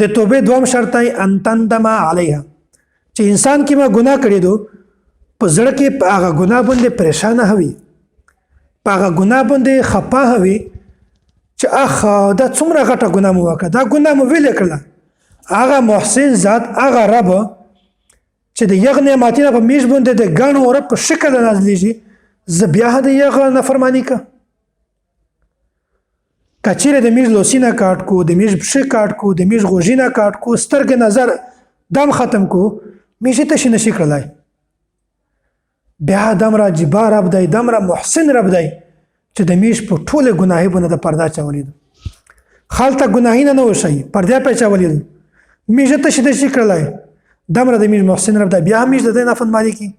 د توبې دوم شرط ای ان تندم علیها چې انسان کې ما ګناه کړی دو په زړه کې په هغه ګناه باندې پریشانه هوي په هغه ګناه باندې خپه هوي چې اخ دا څومره غټه ګناه مو وکړه دا ګناه مو ویلې کړله هغه محسن ذات هغه رب چې د یغ نعمتونه په میش باندې د ګڼ اور په شکل نازلېږي زه بیا د یغ نافرماني که کچیره د میش لوسینه کاټ کو د میش پښې کاټ کو د میش غوږینه کاټ کو سترګې نظر دم ختم کو میشې تشي نشي کړلی بیا دمره جبار رب دی دمره محسن رب دی چې د میش په ټوله ګناهي باندې د پرده اچولې ده خالته ګناهي نه وشي پرده په اچولې ده میشې تشي نشي کړلی دمره د میش محسن رب دی بیا میش د دې نافرماني کی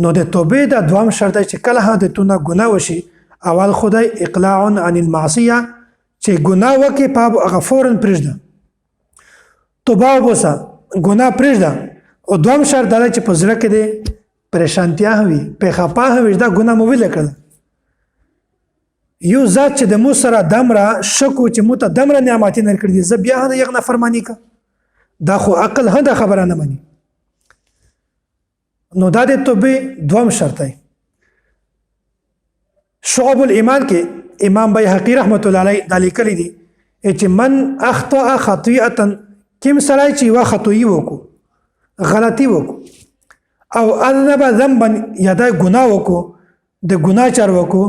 نو د توبې د دوام شرط دی چې کله د تو نه ګناه وشي اول خدای اقلاع عن المعصیه چې ګناه وکي په هغه فورا پرېږده توبه وباسه ګناه پرېږده او دوم شرط دا چې په زړه کې د پریشانتیا وي په خپه وي دا ګناه مو ویل کړل یو ذات چې د مو سره دمره شکو چې مو ته دمره نعمت نه کړی زه بیا نه یغ نافرمانی کا دا خو عقل هدا خبره نه مني نو دا د توبې دوم شرط دی شعب الایمان کې امام بیهقی رحمت الله علیه د لیکلي دي چې من اخطا خطیئه کوم سړی چې یوه خطویي وکړو غلطي وکړو او اذنب ذنبا یا دا ګناه وکړو د ګناه چار وکړو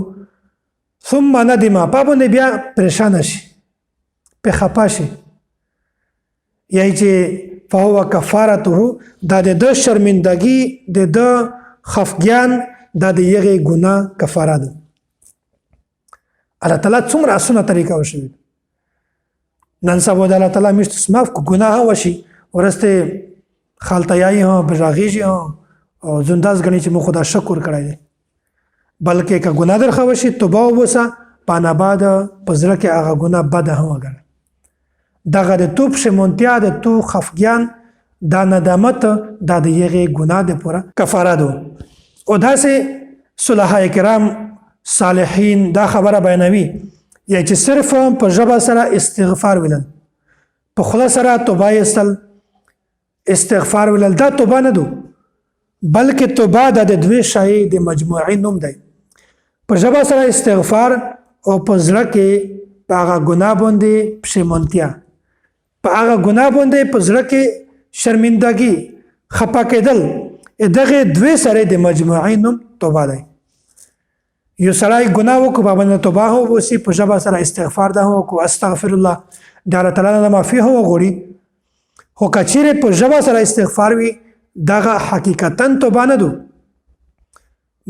ثم ندم په باندې بیا پریشانه شي په خپه شي یا چې فهو کفارته دا د شرمندګي د خفګان دا د یغه ګناه کفاره ده الله تعالی څومره اسانه طریقه وشوي نن سبا د الله تعالی مشت سماف کو ګناه وشي ورسته خالتیای ها بجاغیږي او زنداز غني چې مو خدا شکر کړای دي بلکې که ګناه در خوشي توبه وبسه پانا بعد پزړه کې هغه ګناه بد هم وګړه دغه د توپ شمونتیا د تو خفګیان دا ندامت دا د یغه ګناه د پوره کفاره ده او داسې صلحاء کرام صالحین دا خبره بیانوي یا چې صرف په ژبه سره استغفار ویل په خلا سره توبه استل استغفار ویل دا توبه نه دو بلکې توبه د دوی شای د مجموعي نوم دی په ژبه سره استغفار او په زړه کې په هغه ګناه باندې پښیمانتیا په هغه ګناه باندې په زړه کې شرمندګي خپه کېدل دغه دوی سره د مجموعي نوم توبه دی یو سړی ګناه وکړو په باندې توبه وباسي په ژبه سره استغفار ده وکړو استغفر الله د الله تعالی نه معافي هو غوړي خو کچیرې په ژبه سره استغفار وي دغه حقیقتا توبه نه ده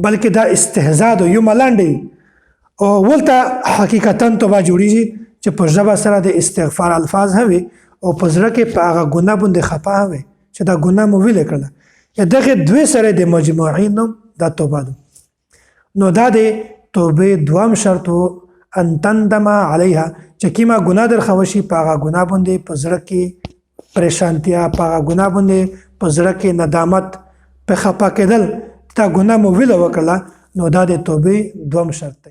بلکې دا استهزاء ده یو ملانډي او ولته حقیقتا توبه جوړیږي چې په ژبه سره د استغفار الفاظ هوي او په زړه کې په هغه ګناه باندې خپه هوي چې دا ګناه مو ویل کړل دغه دوی سره د مجموعین دا توبه ده نو دا د توبې دوام شرط ان تندم علیها چې کیما ګناه در خوشي په هغه ګناه باندې په زړه کې پریشانتیا په هغه ګناه باندې په زړه کې ندامت په خپه کېدل دا ګناه مو ویل وکړه نو دا د توبې دوام شرط